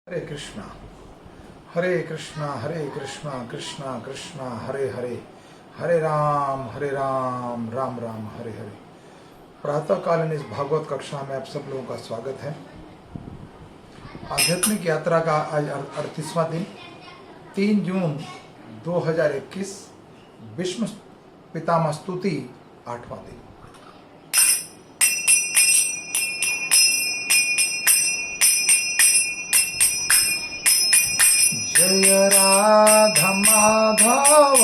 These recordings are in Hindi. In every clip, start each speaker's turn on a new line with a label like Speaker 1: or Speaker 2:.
Speaker 1: हरे कृष्णा हरे कृष्णा कृष्णा कृष्णा हरे हरे, हरे राम राम राम हरे हरे। प्रातःकालीन इस भागवत कक्षा में आप सब लोगों का स्वागत है। आध्यात्मिक यात्रा का आज 38वां दिन, 3 जून 2021, विष्णु पितामह स्तुति 8वां दिन। जय राधा माधव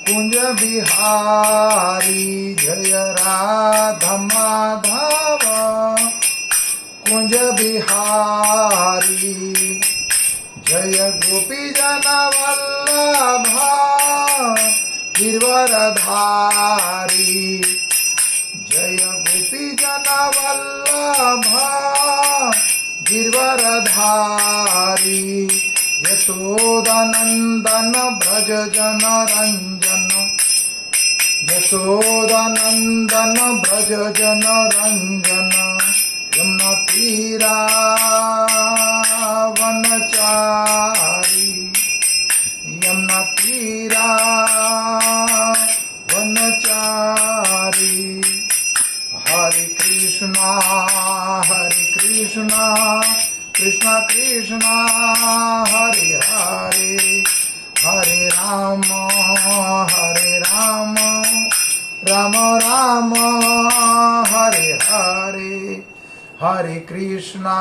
Speaker 1: कुंज बिहारी, जय राधा माधव कुंज बिहारी, जय गोपी जन वल्लभा गिरवरधारी, जय गोपी जन वल्लभा गिरवरधारी, यशोदानंदन ब्रज जन रंजन, यशोदानंदन ब्रज जन रंजन, यमुना तीरा वनचारी, यमुना तीरा वनचारी। हरे कृष्णा कृष्णा कृष्णा हरे हरे, हरे राम राम राम हरे हरे, हरे कृष्णा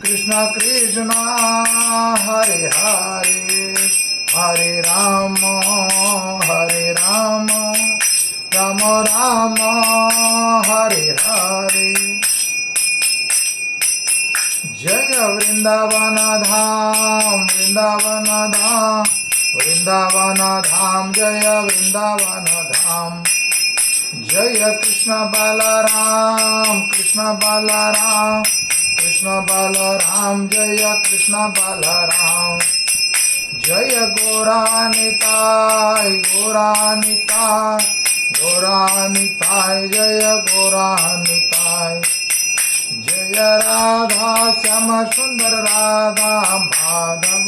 Speaker 1: कृष्णा कृष्णा हरे हरे, हरे राम राम राम हरे हरे। जय वृंदावन धाम वृंदावन धाम, जय वृंदावन धाम, जय कृष्ण बलराम कृष्ण बलराम, जय कृष्ण बलराम, जय गौरानिताय जय गौरानिताय, जय राधा श्याम सुंदर राधा माधव,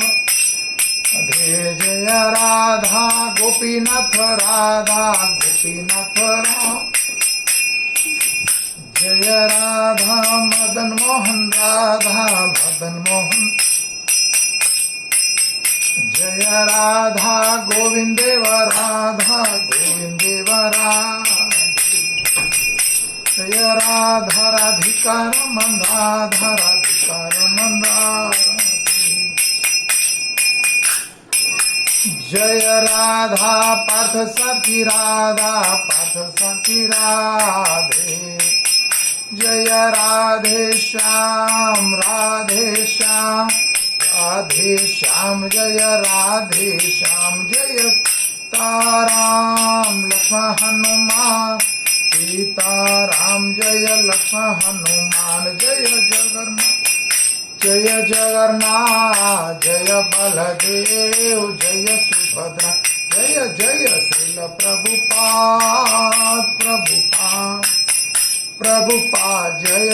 Speaker 1: जय राधा गोपीनाथ राम, जय राधा मदन मोहन जय राधा गोविंदेव जय राधा राधिका रमन जय राधा पार्थ सारथी राधे, जय राधे श्याम जय राधे श्याम, जय सीताराम लक्ष्मण हनुमान सीताराम, जय लक्ष्मण हनुमान, जय जगन्नाथ जय बलदेव, जय सुभद्रा, जय श्रील प्रभुपाद, जय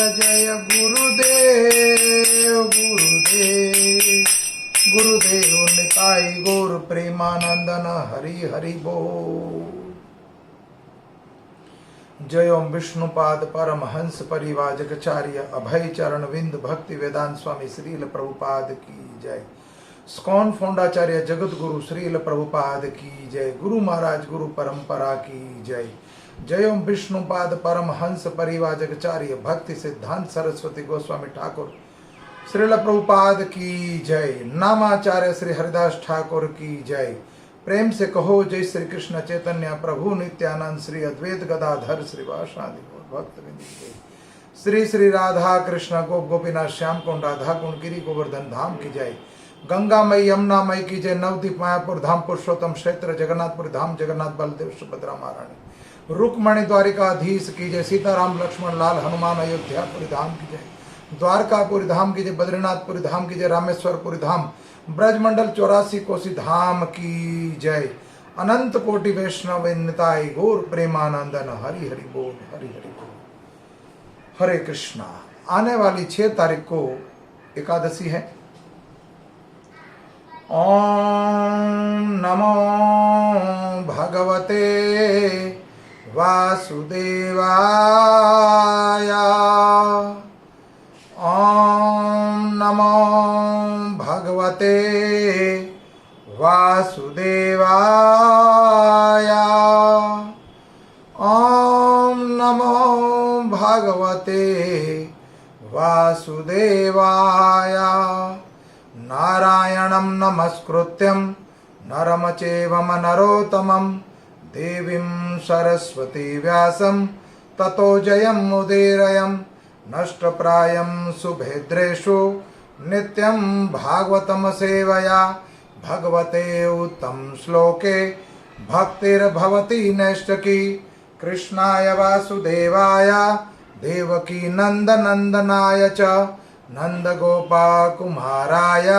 Speaker 1: गुरुदेव निताई गौर प्रेमानंदन हरि हरि बोल। जय ओम विष्णुपाद परमहंस परिवाजकाचार्य अभय चरण विंद भक्ति वेदांत स्वामी श्रील प्रभुपाद की जय। स्कॉन फोंडाचार्य जगत गुरु श्रील प्रभुपाद की जय। गुरु महाराज गुरु परंपरा की जय। जय ओम विष्णुपाद परमहंस परिवाजकाचार्य भक्ति सिद्धांत सरस्वती गोस्वामी ठाकुर श्रील प्रभुपाद की जय। नामाचार्य श्री हरिदास ठाकुर की जय। प्रेम से कहो जय श्री कृष्ण चैतन्य प्रभु नित्यानंद श्री अद्वैत गदाधर श्रीवासादि भक्तवृंद की। श्री श्री राधा कृष्ण गोपीनाथ श्याम कुंड राधा कुंड गिरी गोवर्धन धाम की जय। गंगा मई यमुना मई की जय। नवदीप मायापुर धाम पुरुषोत्तम क्षेत्र जगन्नाथपुर धाम जगन्नाथ बलदेव सुभद्रा महारानी रुक्मणी द्वारिकाधीश की जय। सीताराम लक्ष्मण लाल हनुमान अयोध्यापुरी धाम की जय। द्वारकापुरी धाम की जय। बद्रीनाथपुरी धाम की जय। रामेश्वरपुरी धाम ब्रजमंडल 84 कोसी धाम की जय। अनंत कोटि वैष्णव निताई गौर प्रेमानंदन हरि हरि बोल हरि हरि बोल। हरे कृष्णा। आने वाली 6 तारीख को एकादशी है। ओम नमो भगवते वासुदेवाय। ओम नमो भगवते वासुदेवाय। ओम नमो भगवते वासुदेवाय। नारायणं नमस्कृत्यं नरं चैव नरोत्तमं देवीं सरस्वती व्यासं ततो जयमुदीरयं। नष्टप्रायं सुभद्रेषु नित्यं भागवतं सेवया। भगवते उत्तम श्लोके भक्तिर्भवति नैष्टकी। कृष्णाय वासुदेवाय देवकी नंदनंदनाय च नंदगोपाकुमाराय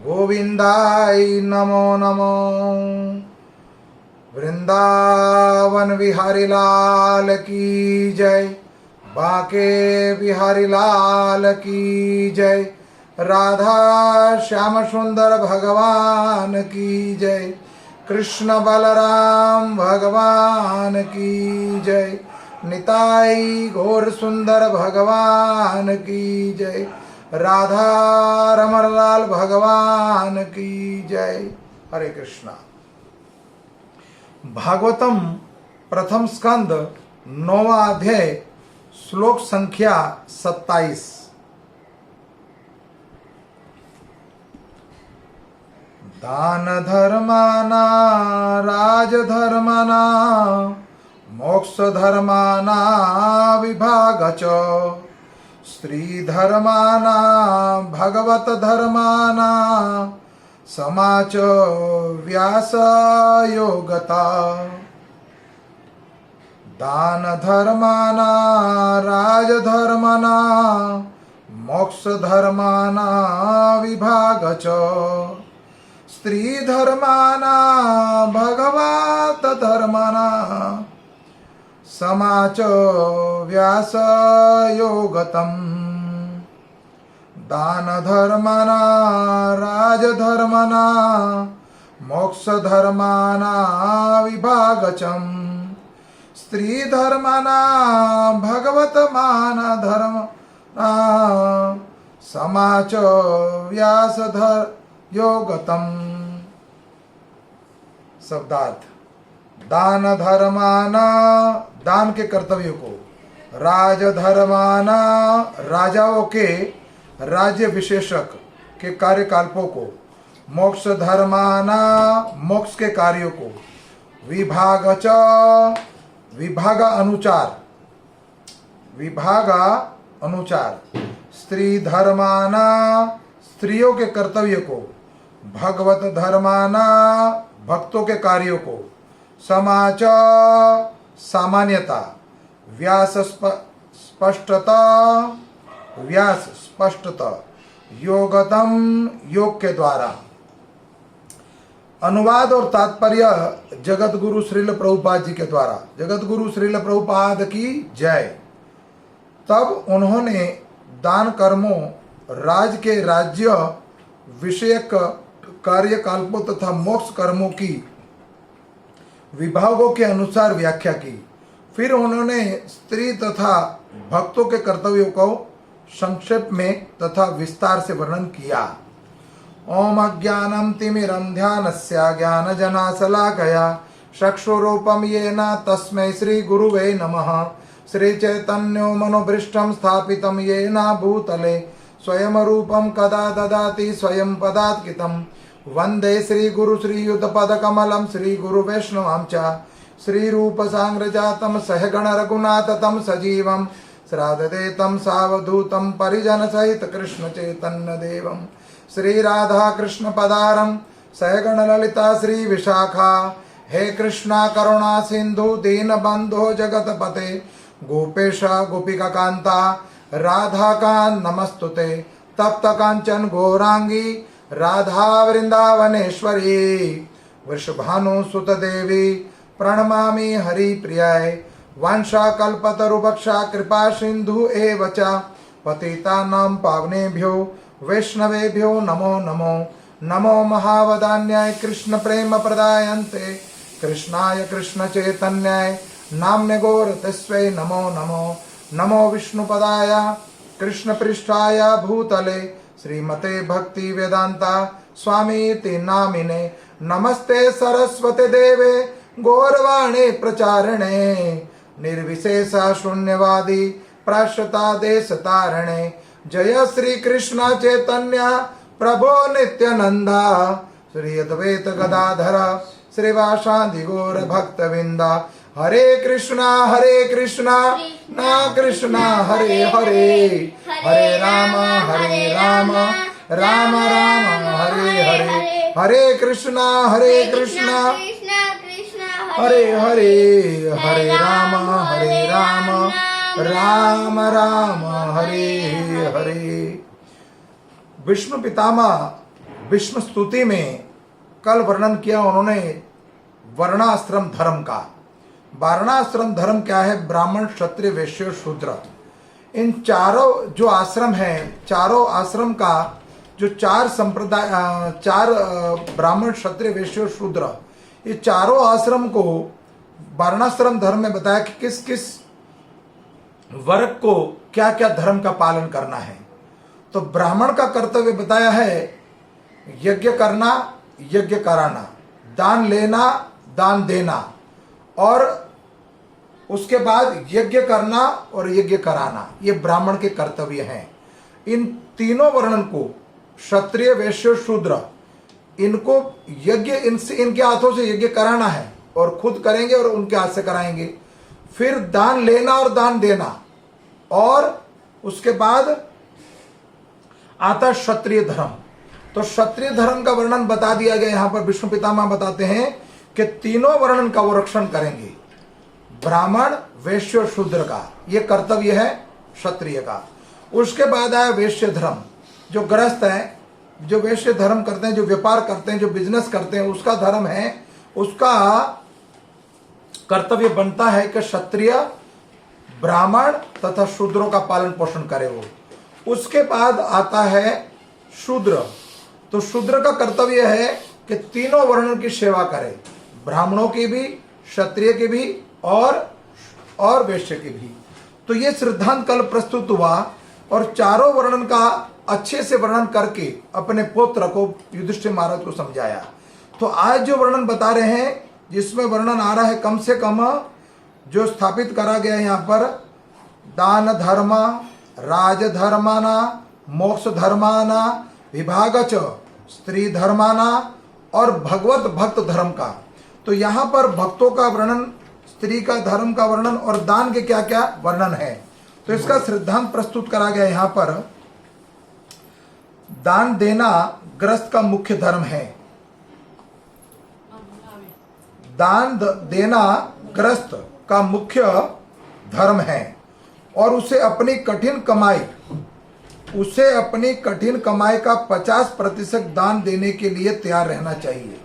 Speaker 1: गोविंदाय नमो नमो। वृंदावन बिहारी लाल की जय। बांके बिहारी लाल की जय। राधा श्याम सुंदर भगवान की जय। कृष्ण बलराम भगवान की जय। निताई गौर सुंदर भगवान की जय। राधा रमण लाल भगवान की जय। हरे कृष्णा। भागवतम प्रथम स्कंद 9वां अध्याय श्लोक संख्या 27। दान धर्माना राजधर्माना मोक्ष धर्माना विभाग च। स्त्री धर्माना भगवत धर्माना समाच व्यास योगता। दान धर्माना राजधर्माना मोक्ष धर्माना विभाग च। स्त्री धर्माना भगवत धर्माना समाच व्यास योगतम। दान धर्माना राजधर्माना मोक्ष धर्माना विभागचम। स्त्री धर्माना भगवत मान धर्मना समाच व्यास योगतम। शब्दार्थ। दान धर्माना दान के कर्तव्य को, राजधर्माना राजाओं के राज्य विशेषक के कार्यकल्पों को, मोक्ष धर्माना मोक्ष के कार्यों को, विभाग च विभाग अनुचार, स्त्री धर्माना स्त्रियों के कर्तव्य को, भगवत धर्माना भक्तों के कार्यों को, समाच सामान्यता, व्यास स्पष्टता, योगतम योग के द्वारा। अनुवाद और तात्पर्य जगत गुरु श्रील प्रभुपाद जी के द्वारा। जगत गुरु श्रील प्रभुपाद की जय। तब उन्होंने दान कर्मों, राज के राज्य विषयक कार्यकल्पों तथा मोक्ष कर्मों की विभागों के अनुसार व्याख्या की। फिर उन्होंने स्त्री तथा भक्तों के कर्तव्यों को संक्षेप में तथा विस्तार से वर्णन किया। ओम अज्ञानम तिमिरंध्यानस्य ज्ञानजनाशलाकया चक्षुरूपम येन तस्मै श्री गुरुवे नमः। श्री चैतन्यो मनोभृष्टं स्थापितं येन भूतले स्वयं रूपं कदा ददाति स्वयं पदात्कितं। वंदे श्री गुरु श्री युत पद कमलम श्री गुरु वैष्णवं च। श्री रूप सांग्रजातम सहगण रघुनाथतम सजीवम श्राद्धेतम सावधूतम परिजन सहित कृष्ण चैतन्य देवम। श्री राधा कृष्ण पदारम सहगण ललिता श्री विशाखा। हे कृष्णा करुणा सिंधु दीन बंधो जगत पते गोपेश गोपिका कांता राधा कांत नमस्तुते। तप्त कांचन गौरांगी राधा वृंदावनेश्वरी। वृषभानु सुत देवी प्रणमामि हरि प्रियाय। वांशा कल्पतरुभक्षा कृपा सिंधु एव च पतितानां पावनेभ्यो वैष्णवेभ्यो नमो नमो। नमो महावदान्याय कृष्ण प्रेम प्रदायन्ते कृष्णाय कृष्ण चैतन्याय नाम्ने गौर तस्मै नमो नमो। नमो विष्णुपदाय कृष्ण पृष्ठाय भूतले श्रीमते भक्ति वेदांता स्वामीति नामिने। नमस्ते सरस्वती देवे गौरवाणी प्रचारिणे निर्विशेष शून्यवादी प्राश्रता देश तारणे। जय श्री कृष्ण चैतन्य प्रभो नित्यानंदा श्री अद्वैत गदाधर श्रीवासादि गौर भक्तविंदा। हरे कृष्णा ना कृष्णा हरे हरे, हरे राम राम राम हरे हरे। हरे कृष्णा हरे हरे, हरे राम राम राम हरे हरे। विष्णु पितामह विष्णु स्तुति में कल वर्णन किया उन्होंने वर्णाश्रम धर्म का। वर्णाश्रम धर्म क्या है? ब्राह्मण क्षत्रिय वैश्य शूद्र, इन चारों जो आश्रम हैं, चारों आश्रम का जो चार संप्रदाय, चार ब्राह्मण क्षत्रिय वैश्य शूद्र, ये चारों आश्रम को वर्णाश्रम धर्म में बताया कि किस किस वर्ग को क्या क्या धर्म का पालन करना है। तो ब्राह्मण का कर्तव्य बताया है यज्ञ करना, यज्ञ कराना, दान लेना, दान देना, और उसके बाद यज्ञ करना और यज्ञ कराना, ये ब्राह्मण के कर्तव्य हैं। इन तीनों वर्णन को क्षत्रिय वैश्य शूद्र, इनको यज्ञ इनके हाथों से यज्ञ कराना है और खुद करेंगे और उनके हाथ से कराएंगे। फिर दान लेना और दान देना, और उसके बाद आता क्षत्रिय धर्म। तो क्षत्रिय धर्म का वर्णन बता दिया गया। यहां पर विष्णु पितामह बताते हैं कि तीनों वर्णन का वो रक्षण करेंगे, ब्राह्मण वैश्य और शूद्र का, ये कर्तव्य है क्षत्रिय का। उसके बाद आया वैश्य धर्म, जो गृहस्थ है, जो वैश्य धर्म करते हैं, जो व्यापार करते हैं, जो बिजनेस करते हैं, उसका धर्म है, उसका कर्तव्य बनता है कि क्षत्रिय ब्राह्मण तथा शूद्रों का पालन पोषण करे वो। उसके बाद आता है शूद्र। तो शूद्र का कर्तव्य है कि तीनों वर्णन की सेवा करे, ब्राह्मणों की भी, क्षत्रिय की भी और वैश्य की भी। तो ये सिद्धांत कल प्रस्तुत हुआ और चारों वर्णन का अच्छे से वर्णन करके अपने पुत्र को युधिष्ठिर महाराज को समझाया। तो आज जो वर्णन बता रहे हैं, जिसमें वर्णन आ रहा है कम से कम जो स्थापित करा गया है यहाँ पर, दान धर्म, राज धर्माना, मोक्ष धर्माना, विभागच स्त्री धर्माना और भगवत भक्त धर्म का। तो यहाँ पर भक्तों का वर्णन, स्त्री का धर्म का वर्णन और दान के क्या क्या वर्णन है। तो इसका सिद्धांत प्रस्तुत करा गया। यहाँ पर दान देना ग्रस्त का मुख्य धर्म है। दान देना ग्रस्त का मुख्य धर्म है और उसे अपनी कठिन कमाई का 50% दान देने के लिए तैयार रहना चाहिए।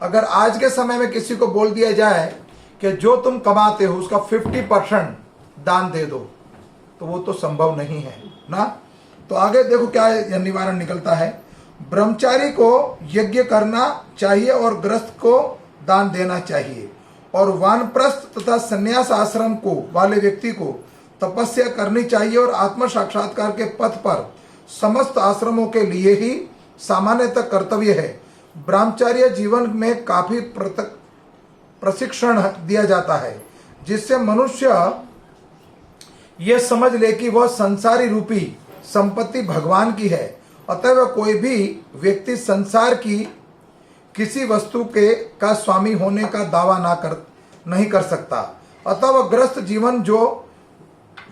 Speaker 1: अगर आज के समय में किसी को बोल दिया जाए कि जो तुम कमाते हो उसका 50% दान दे दो, तो वो तो संभव नहीं है ना। तो आगे देखो क्या यह निवारण निकलता है। ब्रह्मचारी को यज्ञ करना चाहिए और गृहस्थ को दान देना चाहिए, और वानप्रस्थ तथा संन्यास आश्रम को वाले व्यक्ति को तपस्या करनी चाहिए और आत्म साक्षात्कार के पथ पर समस्त आश्रमों के लिए ही सामान्यतः कर्तव्य है। ब्रह्मचर्य जीवन में काफी प्रशिक्षण दिया जाता है, जिससे मनुष्य यह समझ ले कि वह संसारी रूपी संपत्ति भगवान की है, अतः वह कोई भी व्यक्ति संसार की किसी वस्तु का स्वामी होने का दावा नहीं कर सकता। अतः वह ग्रस्त जीवन जो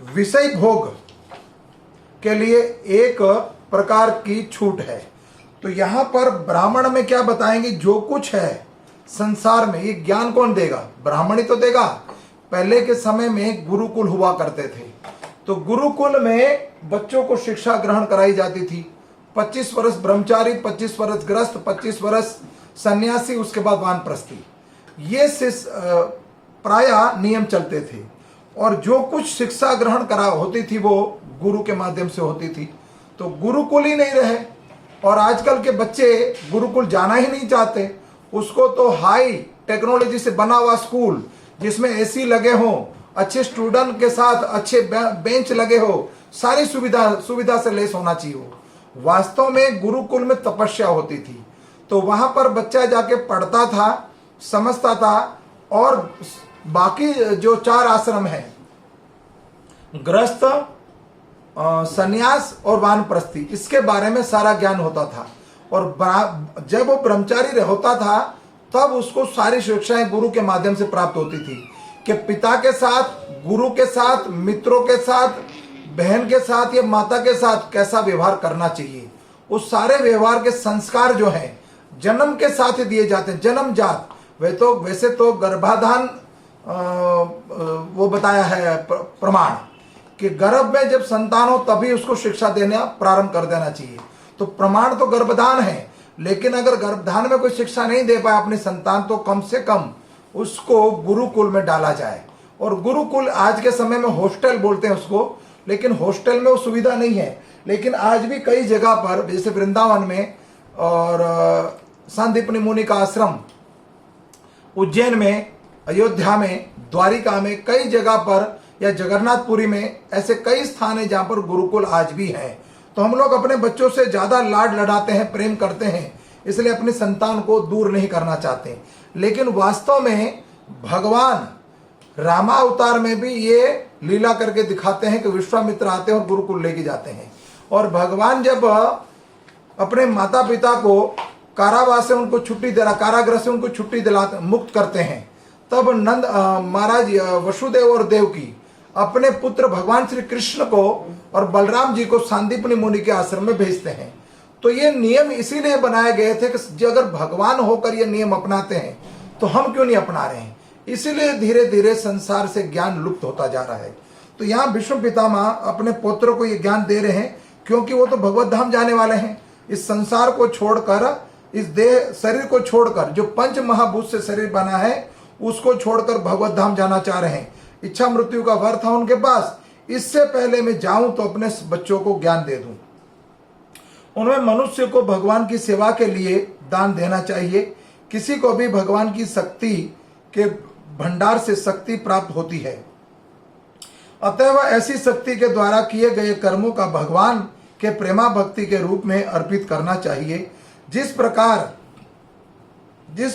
Speaker 1: विषय भोग के लिए एक प्रकार की छूट है। तो यहाँ पर ब्राह्मण में क्या बताएंगे, जो कुछ है संसार में, ये ज्ञान कौन देगा? ब्राह्मण ही तो देगा। पहले के समय में गुरुकुल हुआ करते थे, तो गुरुकुल में बच्चों को शिक्षा ग्रहण कराई जाती थी। 25 वर्ष ब्रह्मचारी, 25 वर्ष ग्रस्त, 25 वर्ष सन्यासी, उसके बाद वानप्रस्थी, ये प्राय नियम चलते थे। और जो कुछ शिक्षा ग्रहण करा होती थी वो गुरु के माध्यम से होती थी। तो गुरुकुल ही नहीं रहे, और आजकल के बच्चे गुरुकुल जाना ही नहीं चाहते। उसको तो हाई टेक्नोलॉजी से बना हुआ स्कूल जिसमें एसी लगे हों, अच्छे स्टूडेंट के साथ अच्छे बेंच लगे हो, सारी सुविधा से लेस होना चाहिए हो। वास्तव में गुरुकुल में तपस्या होती थी, तो वहां पर बच्चा जाके पढ़ता था, समझता था, और बाकी जो 4 आश्रम हैं, गृहस्थ, सन्यास और वानप्रस्थी, इसके बारे में सारा ज्ञान होता था। और जब वो ब्रह्मचारी होता था तब उसको सारी शिक्षाएं गुरु के माध्यम से प्राप्त होती थी कि पिता के साथ, गुरु के साथ, मित्रों के साथ, बहन के साथ या माता के साथ कैसा व्यवहार करना चाहिए। उस सारे व्यवहार के संस्कार जो हैं जन्म के साथ ही दिए जाते हैं, जन्मजात। वैसे तो गर्भाधान वो बताया है प्रमाण कि गर्भ में जब संतान हो तभी उसको शिक्षा देना प्रारंभ कर देना चाहिए। तो प्रमाण तो गर्भधान है, लेकिन अगर गर्भधान में कोई शिक्षा नहीं दे पाए अपनी संतान, तो कम से कम उसको गुरुकुल में डाला जाए। और गुरुकुल आज के समय में हॉस्टल बोलते हैं उसको, लेकिन हॉस्टल में वो सुविधा नहीं है। लेकिन आज भी कई जगह पर, जैसे वृंदावन में और सांदीपनि मुनि का आश्रम, उज्जैन में, अयोध्या में, द्वारिका में, कई जगह पर, या जगन्नाथपुरी में, ऐसे कई स्थान है जहां पर गुरुकुल आज भी है। तो हम लोग अपने बच्चों से ज्यादा लाड लड़ाते हैं, प्रेम करते हैं, इसलिए अपनी संतान को दूर नहीं करना चाहते। लेकिन वास्तव में भगवान रामावतार में भी ये लीला करके दिखाते हैं कि विश्वामित्र आते हैं और गुरुकुल लेके जाते हैं। और भगवान जब अपने माता पिता को कारावास से उनको छुट्टी दिला, कारागृह से उनको छुट्टी दिलाते, मुक्त करते हैं, तब नंद महाराज वसुदेव और देवकी अपने पुत्र भगवान श्री कृष्ण को और बलराम जी को सांदीपनि मुनि के आश्रम में भेजते हैं। तो ये नियम इसीलिए बनाए गए थे कि अगर भगवान होकर ये नियम अपनाते हैं तो हम क्यों नहीं अपना रहे हैं। इसीलिए धीरे धीरे संसार से ज्ञान लुप्त होता जा रहा है। तो यहाँ विष्णु पितामह अपने पुत्रों को ये ज्ञान दे रहे हैं, क्योंकि वो तो भगवत धाम जाने वाले हैं। इस संसार को छोड़कर, इस देह शरीर को छोड़कर, जो पंच महाभूत से शरीर बना है उसको छोड़कर भगवत धाम जाना चाह रहे हैं। इच्छा मृत्यु का वर था उनके पास, इससे पहले मैं जाऊं तो अपने बच्चों को ज्ञान दे दूं। उन्हें मनुष्य को भगवान की सेवा के लिए दान देना चाहिए। किसी को भी भगवान की शक्ति के भंडार से शक्ति प्राप्त होती है, अतएव ऐसी शक्ति के द्वारा किए गए कर्मों का भगवान के प्रेमा भक्ति के रूप में अर्पित करना चाहिए। जिस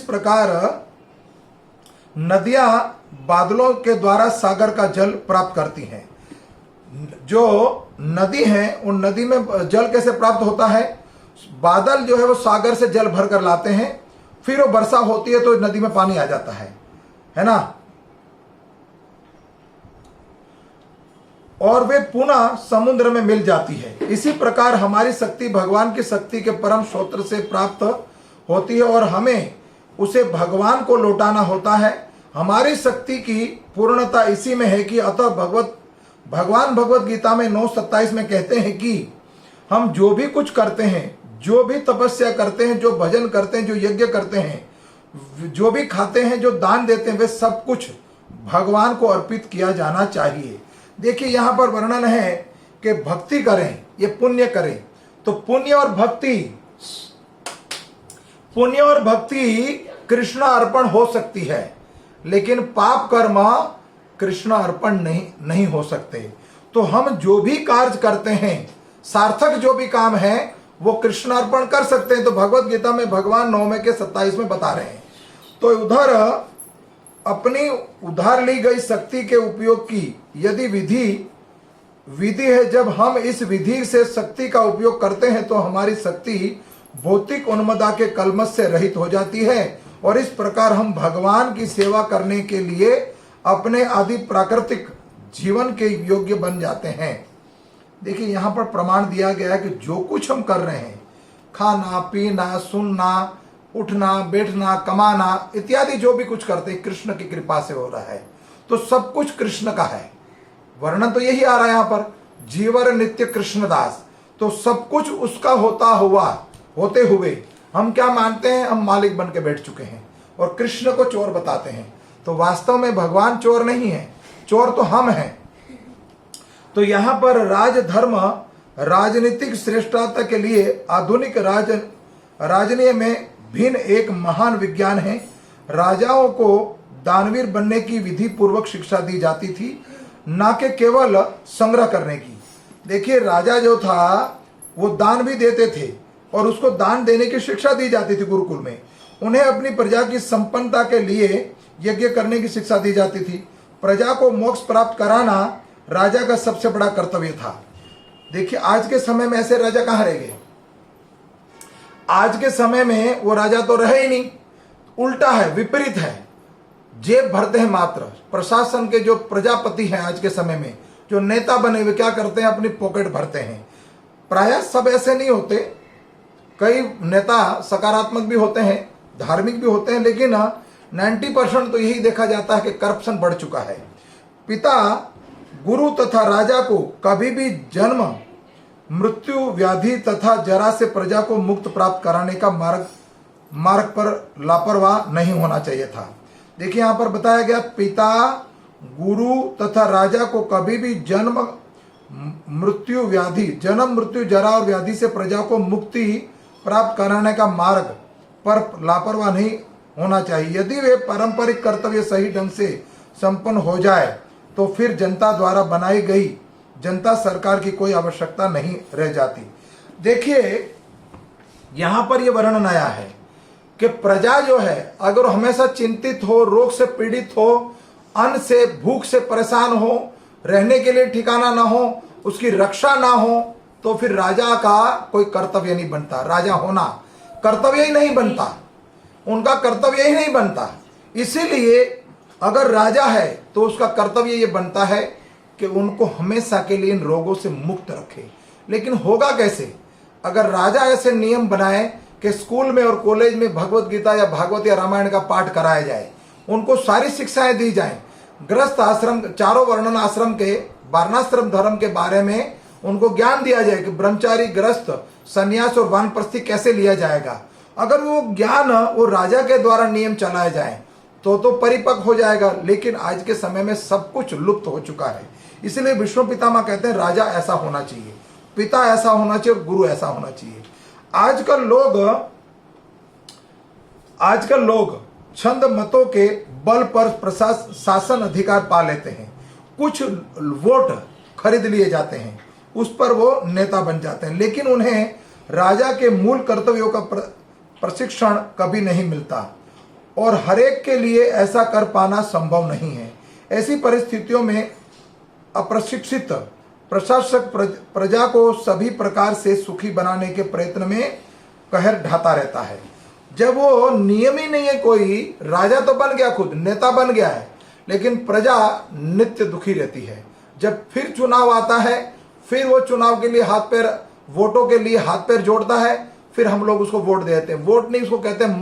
Speaker 1: प्रकार नदियां बादलों के द्वारा सागर का जल प्राप्त करती हैं, जो नदी है उन नदी में जल कैसे प्राप्त होता है, बादल जो है वो सागर से जल भर कर लाते हैं, फिर वो वर्षा होती है तो नदी में पानी आ जाता है ना, और वे पुनः समुद्र में मिल जाती है। इसी प्रकार हमारी शक्ति भगवान की शक्ति के परम स्रोत से प्राप्त होती है और हमें उसे भगवान को लौटाना होता है। हमारी शक्ति की पूर्णता इसी में है कि अतः भगवान भगवत गीता में 9:27 में कहते हैं कि हम जो भी कुछ करते हैं, जो भी तपस्या करते हैं, जो भजन करते हैं, जो यज्ञ करते हैं, जो भी खाते हैं, जो दान देते हैं, वे सब कुछ भगवान को अर्पित किया जाना चाहिए। देखिए यहाँ पर वर्णन है कि भक्ति करें, ये पुण्य करें। तो पुण्य और भक्ति कृष्ण अर्पण हो सकती है, लेकिन पाप कर्म कृष्ण अर्पण नहीं हो सकते। तो हम जो भी कार्य करते हैं, सार्थक जो भी काम है, वो कृष्ण अर्पण कर सकते हैं। तो भगवत गीता में भगवान 9:27 में बता रहे हैं। तो उधर अपनी उधार ली गई शक्ति के उपयोग की यदि विधि है, जब हम इस विधि से शक्ति का उपयोग करते हैं तो हमारी शक्ति भौतिक उन्मदा के कलमश से रहित हो जाती है और इस प्रकार हम भगवान की सेवा करने के लिए अपने आदि प्राकृतिक जीवन के योग्य बन जाते हैं। देखिए यहाँ पर प्रमाण दिया गया है कि जो कुछ हम कर रहे हैं, खाना पीना, सुनना, उठना बैठना, कमाना इत्यादि जो भी कुछ करते हैं, कृष्ण की कृपा से हो रहा है। तो सब कुछ कृष्ण का है। वर्णन तो यही आ रहा है यहाँ पर, जीवर नित्य कृष्णदास। तो सब कुछ उसका होते हुए हम क्या मानते हैं, हम मालिक बन के बैठ चुके हैं और कृष्ण को चोर बताते हैं। तो वास्तव में भगवान चोर नहीं है, चोर तो हम हैं। तो यहां पर राजधर्म राजनीतिक श्रेष्ठता के लिए आधुनिक राजनीय में भिन्न एक महान विज्ञान है। राजाओं को दानवीर बनने की विधि पूर्वक शिक्षा दी जाती थी, ना कि केवल संग्रह करने की। देखिए, राजा जो था वो दान भी देते थे और उसको दान देने की शिक्षा दी जाती थी गुरुकुल में। उन्हें अपनी प्रजा की संपन्नता के लिए यज्ञ करने की शिक्षा दी जाती थी। प्रजा को मोक्ष प्राप्त कराना राजा का सबसे बड़ा कर्तव्य था। देखिए, आज के समय में ऐसे राजा कहाँ रह गए? आज के समय में वो राजा तो रहे ही नहीं, उल्टा है, विपरीत है। जेब भरते हैं मात्र। प्रशासन के जो प्रजापति हैं आज के समय में, जो नेता बने हुए, क्या करते हैं? अपनी पॉकेट भरते हैं। प्रायः सब ऐसे नहीं होते, कई नेता सकारात्मक भी होते हैं, धार्मिक भी होते हैं, लेकिन 90% तो यही देखा जाता है कि करप्शन बढ़ चुका है। पिता गुरु तथा राजा को कभी भी जन्म, मृत्यु, व्याधि तथा जरा से प्रजा को मुक्त प्राप्त कराने का मार्ग पर लापरवाह नहीं होना चाहिए था। देखिए, यहां पर बताया गया, पिता गुरु तथा राजा को कभी भी जन्म, मृत्यु, जरा और व्याधि से प्रजा को मुक्ति प्राप्त कराने का मार्ग पर लापरवाह नहीं होना चाहिए। यदि वे पारंपरिक कर्तव्य सही ढंग से संपन्न हो जाए तो फिर जनता द्वारा बनाई गई जनता सरकार की कोई आवश्यकता नहीं रह जाती। देखिए, यहां पर यह वर्णन आया है कि प्रजा जो है अगर हमेशा चिंतित हो, रोग से पीड़ित हो, अन्न से, भूख से परेशान हो, रहने के लिए ठिकाना ना हो, उसकी रक्षा ना हो, तो फिर राजा का कोई कर्तव्य नहीं बनता। राजा होना कर्तव्य ही नहीं बनता, उनका कर्तव्य ही नहीं बनता। इसीलिए अगर राजा है तो उसका कर्तव्य ये बनता है कि उनको हमेशा के लिए इन रोगों से मुक्त रखे। लेकिन होगा कैसे? अगर राजा ऐसे नियम बनाए कि स्कूल में और कॉलेज में भगवत गीता या भागवत या रामायण का पाठ कराया जाए, उनको सारी शिक्षाएं दी जाएं, गृहस्थ आश्रम, चारों वर्णन आश्रम के, वर्णाश्रम धर्म के बारे में उनको ज्ञान दिया जाए कि ब्रह्मचारी, गृहस्थ, संन्यास और वानप्रस्थी कैसे लिया जाएगा। अगर वो ज्ञान वो राजा के द्वारा नियम चलाए जाए तो परिपक्व हो जाएगा। लेकिन आज के समय में सब कुछ लुप्त हो चुका है। इसलिए विष्णु पितामह कहते हैं राजा ऐसा होना चाहिए, पिता ऐसा होना चाहिए और गुरु ऐसा होना चाहिए। आजकल लोग छंद मतों के बल पर शासन अधिकार पा लेते हैं। कुछ वोट खरीद लिए जाते हैं, उस पर वो नेता बन जाते हैं, लेकिन उन्हें राजा के मूल कर्तव्यों का प्रशिक्षण कभी नहीं मिलता और हरेक के लिए ऐसा कर पाना संभव नहीं है। ऐसी परिस्थितियों में अप्रशिक्षित प्रशासक प्रजा को सभी प्रकार से सुखी बनाने के प्रयत्न में कहर ढाता रहता है। जब वो नियम ही नहीं है, कोई राजा तो बन गया, खुद नेता बन गया है, लेकिन प्रजा नित्य दुखी रहती है। जब फिर चुनाव आता है, फिर वो चुनाव के लिए वोटों के लिए हाथ पैर जोड़ता है, फिर हम लोग उसको वोट देते हैं। वोट नहीं, उसको कहते हैं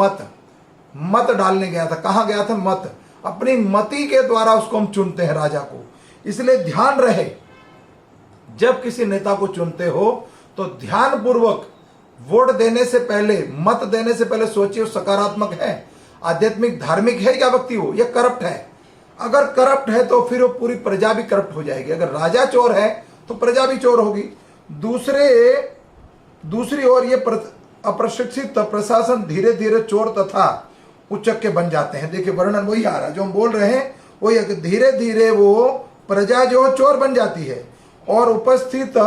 Speaker 1: मत डालने गया था। कहाँ गया था? मत। अपनी मति के द्वारा उसको हम चुनते हैं, राजा को। इसलिए ध्यान रहे, जब किसी नेता को चुनते हो तो ध्यान पूर्वक वोट देने से पहले, मत देने से पहले सोचिए सकारात्मक है, आध्यात्मिक, धार्मिक है या व्यक्ति हो, यह करप्ट है। अगर करप्ट है तो फिर वो पूरी प्रजा भी करप्ट हो जाएगी। अगर राजा चोर है तो प्रजा भी चोर होगी। दूसरी ओर ये अप्रशिक्षित प्रशासन धीरे धीरे चोर तथा उचक्के बन जाते हैं। देखिए, वर्णन वही आ रहा है जो हम बोल रहे हैं, वही है कि धीरे धीरे वो प्रजा जो चोर बन जाती है और उपस्थित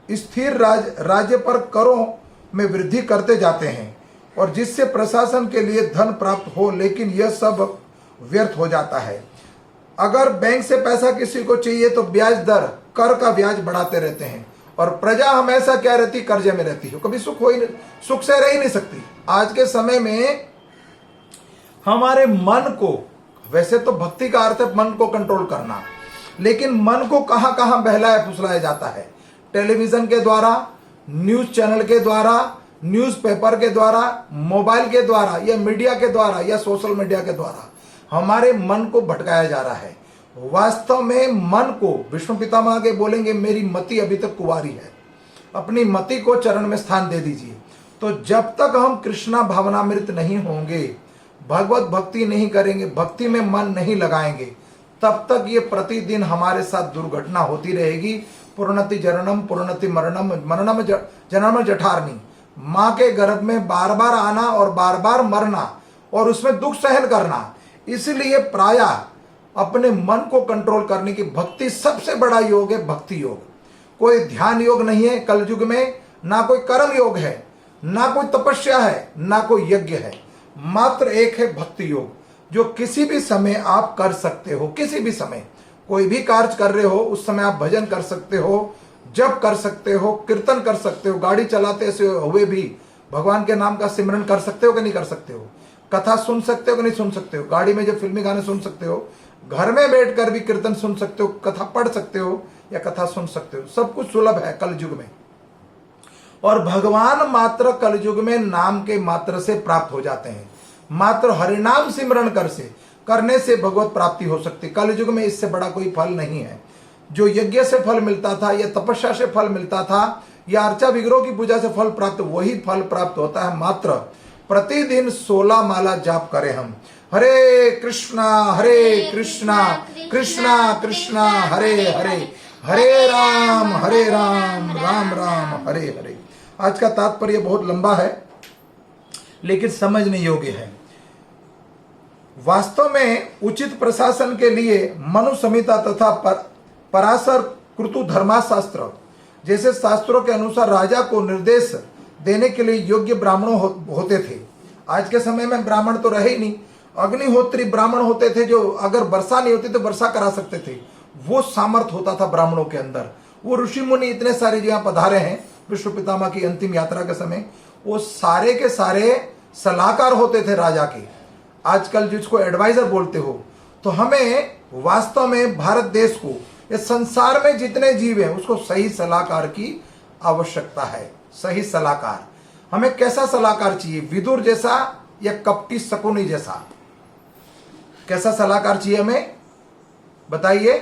Speaker 1: स्थिर राज्य पर करों में वृद्धि करते जाते हैं, और जिससे प्रशासन के लिए धन प्राप्त हो, लेकिन यह सब व्यर्थ हो जाता है। अगर बैंक से पैसा किसी को चाहिए तो ब्याज दर, कर का ब्याज बढ़ाते रहते हैं, और प्रजा हमेशा क्या रहती? कर्जे में रहती है, कभी सुख से रह ही नहीं सकती। आज के समय में हमारे मन को, वैसे तो भक्ति का अर्थ है मन को कंट्रोल करना, लेकिन मन को कहां कहां बहलाया फुसलाया जाता है। टेलीविजन के द्वारा, न्यूज चैनल के द्वारा, न्यूज़पेपर के द्वारा, मोबाइल के द्वारा, या मीडिया के द्वारा, या सोशल मीडिया के द्वारा हमारे मन को भटकाया जा रहा है। वास्तव में मन को, विष्णु पितामह आगे बोलेंगे, मेरी मति अभी तक कुंवारी है, अपनी मति को चरण में स्थान दे दीजिए। तो जब तक हम कृष्णा भावनामृत नहीं होंगे, भगवत भक्ति नहीं करेंगे, भक्ति में मन नहीं लगाएंगे, तब तक ये प्रतिदिन हमारे साथ दुर्घटना होती रहेगी। पुनति जननम पुनति मरणम मरणम जननम जठारनी। माँ के गर्भ में बार बार आना और बार बार मरना और उसमें दुख सहन करना। इसलिए प्रायः अपने मन को कंट्रोल करने की भक्ति सबसे बड़ा योग है, भक्ति योग। कोई ध्यान योग नहीं है कलयुग में, ना कोई कर्म योग है, ना कोई तपस्या है, ना कोई यज्ञ है। मात्र एक है भक्ति योग, जो किसी भी समय आप कर सकते हो। किसी भी समय कोई भी कार्य कर रहे हो उस समय आप भजन कर सकते हो, जप कर सकते हो, कीर्तन कर सकते हो, गाड़ी चलाते ऐसे हुए भी भगवान के नाम का सिमरन कर सकते हो कि नहीं कर सकते हो, कथा सुन सकते हो कि नहीं सुन सकते हो, गाड़ी में जब फिल्मी गाने सुन सकते हो, घर में बैठकर भी कीर्तन सुन सकते हो, कथा पढ़ सकते हो या कथा सुन सकते हो। सब कुछ सुलभ है कलयुग में। और भगवान मात्र कलयुग में नाम के मात्र से प्राप्त हो जाते हैं। मात्र हरिनाम सिमरण करने से भगवत प्राप्ति हो सकती। कलयुग में इससे बड़ा कोई फल नहीं है। जो यज्ञ से फल मिलता था या तपस्या से फल मिलता था या अर्चा विग्रह की पूजा से फल प्राप्त, वही फल प्राप्त होता है। मात्र प्रतिदिन 16 माला जाप करें हम। हरे कृष्णा कृष्णा कृष्णा हरे हरे, हरे राम राम राम हरे हरे। आज का तात्पर्य बहुत लंबा है लेकिन समझने योग्य है। वास्तव में उचित प्रशासन के लिए मनु संहिता तथा पराशर कृतु धर्मशास्त्र जैसे शास्त्रों के अनुसार राजा को निर्देश देने के लिए योग्य ब्राह्मणों होते थे। आज के समय में ब्राह्मण तो रहे ही नहीं। अग्निहोत्री ब्राह्मण होते थे जो अगर वर्षा नहीं होती तो वर्षा करा सकते थे। वो सामर्थ होता था ब्राह्मणों के अंदर। वो ऋषि मुनि इतने सारे जो यहाँ पधारे हैं विष्णु पितामह की अंतिम यात्रा के समय, वो सारे के सारे सलाहकार होते थे राजा के। आजकल जिसको एडवाइजर बोलते हो, तो हमें वास्तव में भारत देश को, इस संसार में जितने जीव हैं उसको सही सलाहकार की आवश्यकता है। सही सलाहकार हमें कैसा सलाहकार चाहिए? विदुर जैसा या कपटी शकुनी जैसा? कैसा सलाहकार चाहिए हमें बताइए?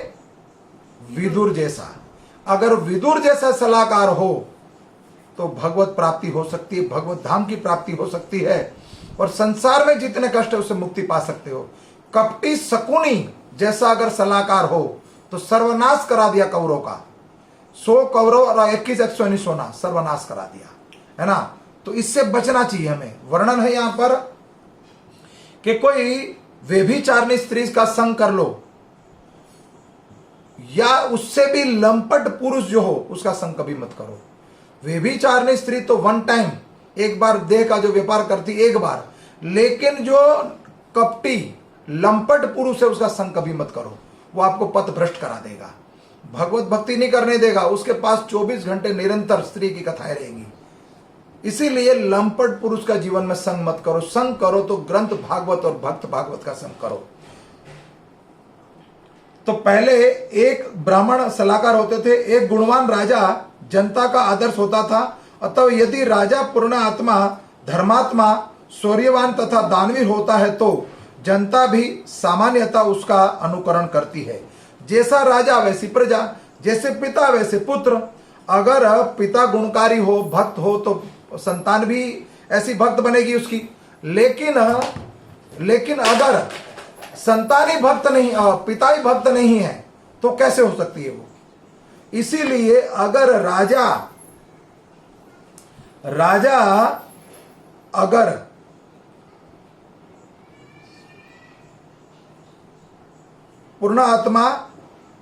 Speaker 1: विदुर जैसा। अगर विदुर जैसा सलाहकार हो तो भगवत प्राप्ति हो सकती है, भगवत धाम की प्राप्ति हो सकती है और संसार में जितने कष्ट है उससे मुक्ति पा सकते हो। कपटी शकुनी जैसा अगर सलाहकार हो तो सर्वनाश करा दिया कौरवों का। 100 कौरव और 21 119 सोना सर्वनाश करा दिया, है ना। तो इससे बचना चाहिए हमें। वर्णन है यहां पर कि कोई व्यभिचारिणी स्त्री का संग कर लो या उससे भी लंपट पुरुष जो हो उसका संग कभी मत करो। व्यभिचारिणी स्त्री तो वन टाइम, एक बार देह का जो व्यापार करती एक बार, लेकिन जो कपटी लंपट पुरुष है उसका संग कभी मत करो। वो आपको पथ भ्रष्ट करा देगा, भगवत भक्ति नहीं करने देगा। उसके पास 24 घंटे निरंतर स्त्री की कथाएं रहेंगी। इसीलिए लंपट पुरुष का जीवन में संग मत करो। संग करो तो ग्रंथ भागवत और भक्त भागवत का संग करो। तो पहले एक ब्राह्मण सलाहकार होते थे, एक गुणवान राजा जनता का आदर्श होता था। अतः यदि राजा पूर्ण आत्मा, धर्मात्मा, शौर्यवान तथा दानवीर होता है तो जनता भी सामान्यतः उसका अनुकरण करती है। जैसा राजा वैसी प्रजा, जैसे पिता वैसे पुत्र। अगर पिता गुणकारी हो, भक्त हो तो संतान भी ऐसी भक्त बनेगी उसकी। लेकिन अगर संतान ही भक्त नहीं, पिता ही भक्त नहीं है तो कैसे हो सकती है वो? इसीलिए अगर राजा अगर पूर्ण आत्मा,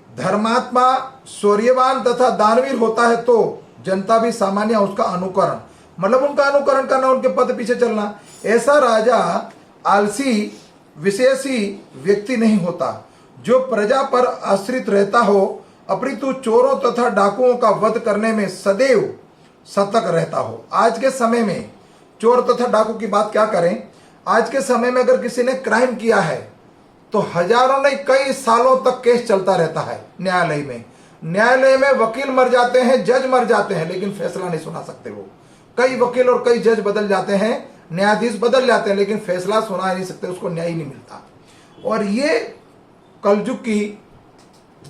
Speaker 1: धर्मात्मा, शौर्यवान तथा दानवीर होता है तो जनता भी सामान्य उसका अनुकरण, मतलब उनका अनुकरण करना, उनके पद पीछे चलना। ऐसा राजा आलसी विशेषी व्यक्ति नहीं होता जो प्रजा पर आश्रित रहता हो, अपितु चोरों तथा डाकुओं का वध करने में सदैव सतर्क रहता हो। आज के समय में चोर तथा डाकू की बात क्या करें, आज के समय में अगर किसी ने क्राइम किया है तो हजारों नहीं कई सालों तक केस चलता रहता है न्यायालय में। न्यायालय में वकील मर जाते हैं, जज मर जाते हैं, लेकिन फैसला नहीं सुना सकते वो। कई वकील और कई जज बदल जाते हैं, न्यायाधीश बदल जाते हैं, लेकिन फैसला सुना नहीं सकते, उसको न्याय नहीं मिलता। और ये कलयुग की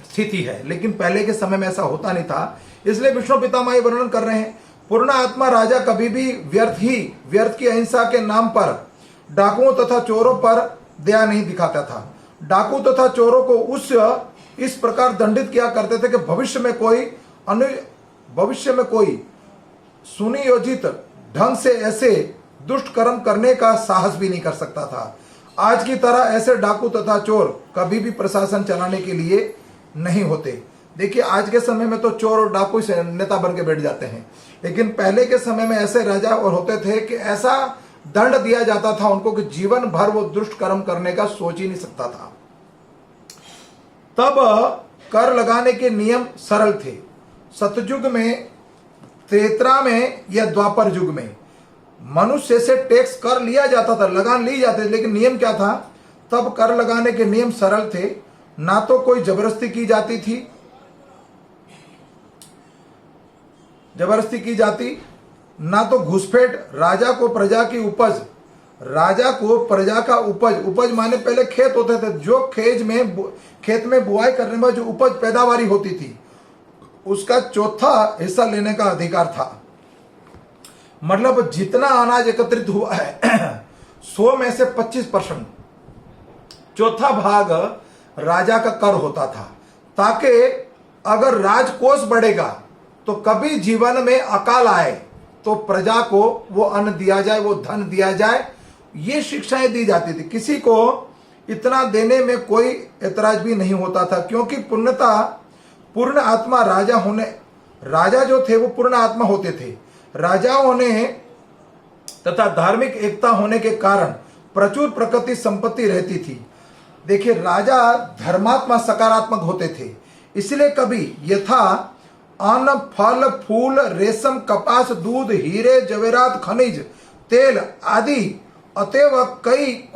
Speaker 1: स्थिति है, लेकिन पहले के समय में ऐसा होता नहीं था। इसलिए विष्णु पितामह ये वर्णन कर रहे हैं। पूर्ण आत्मा राजा कभी भी व्यर्थ की अहिंसा के नाम पर डाकुओं तथा चोरों पर दया नहीं दिखाता था। डाकू तथा चोरों को इस प्रकार दंडित किया करते थे कि भविष्य में कोई सुनियोजित ढंग से ऐसे दुष्ट कर्म करने का साहस भी नहीं कर सकता था। आज की तरह ऐसे डाकू तथा चोर कभी भी प्रशासन चलाने के लिए नहीं होते। देखिए, आज के समय में तो चोर और डाकू से नेता बन के बैठ जाते हैं, लेकिन पहले के समय में ऐसे राजा और होते थे कि ऐसा दंड दिया जाता था उनको कि जीवन भर वो दुष्ट कर्म करने का सोच ही नहीं सकता था। तब कर लगाने के नियम सरल थे। सतयुग में, त्रेता में या द्वापर युग में मनुष्य से टैक्स कर लिया जाता था, लगान ली जाती थी, लेकिन नियम क्या था? तब कर लगाने के नियम सरल थे। ना तो कोई जबरदस्ती की जाती, ना तो घुसपैठ। राजा को प्रजा का उपज माने पहले खेत होते थे, जो खेत में बुआई करने में जो उपज पैदावारी होती थी उसका चौथा हिस्सा लेने का अधिकार था। मतलब जितना अनाज एकत्रित हुआ है 100 में से 25%, चौथा भाग राजा का कर होता था, ताकि अगर राजकोष बढ़ेगा तो कभी जीवन में अकाल आए तो प्रजा को वो अन्न दिया जाए, वो धन दिया जाए। ये शिक्षाएं दी जाती थी। किसी को इतना देने में कोई ऐतराज भी नहीं होता था, क्योंकि पूर्ण आत्मा राजा जो थे वो पूर्ण आत्मा होते थे। राजाओं ने तथा धार्मिक एकता होने के कारण प्रचुर प्रकृति संपत्ति रहती थी। देखिए, राजा धर्मात्मा सकारात्मक होते थे, इसलिए कभी यथा अन्न, फल, फूल, रेशम, कपास, दूध, हीरे, जवेरात, खनिज, तेल आदि, अतएव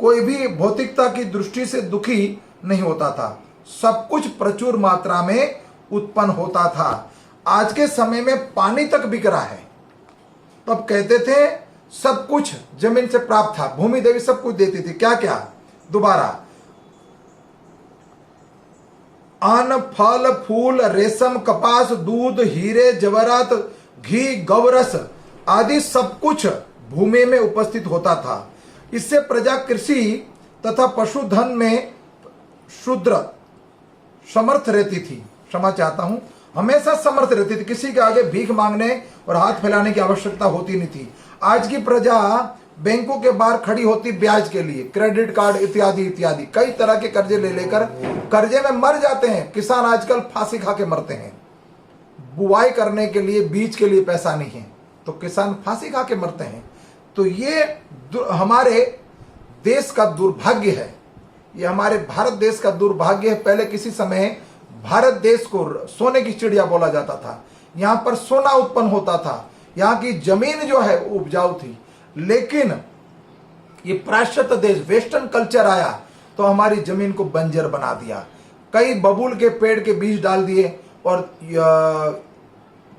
Speaker 1: कोई भी भौतिकता की दृष्टि से दुखी नहीं होता था। सब कुछ प्रचुर मात्रा में उत्पन्न होता था। आज के समय में पानी तक बिक रहा है। तब कहते थे सब कुछ जमीन से प्राप्त था, भूमि देवी सब कुछ देती थी। क्या क्या? दोबारा, अन्न, फल, फूल, रेशम, कपास, दूध, हीरे, जवाहरात, घी, गौरस आदि सब कुछ भूमि में उपस्थित होता था। इससे प्रजा कृषि तथा पशुधन में शूद्र समर्थ रहती थी। क्षमा चाहता हूं, हमेशा समर्थ रहती थी। किसी के आगे भीख मांगने और हाथ फैलाने की आवश्यकता होती नहीं थी। आज की प्रजा बैंकों के बाहर खड़ी होती ब्याज के लिए, क्रेडिट कार्ड इत्यादि इत्यादि कई तरह के कर्जे ले लेकर कर्जे में मर जाते हैं। किसान आजकल फांसी खा के मरते हैं। बुआई करने के लिए, बीज के लिए पैसा नहीं है तो किसान फांसी खा के मरते हैं। तो ये हमारे देश का दुर्भाग्य है, ये हमारे भारत देश का दुर्भाग्य है। पहले किसी समय भारत देश को सोने की चिड़िया बोला जाता था। यहां पर सोना उत्पन्न होता था, यहां की जमीन जो है उपजाऊ थी। लेकिन ये पाश्चात्य देश, वेस्टर्न कल्चर आया तो हमारी जमीन को बंजर बना दिया। कई बबूल के पेड़ के बीज डाल दिए और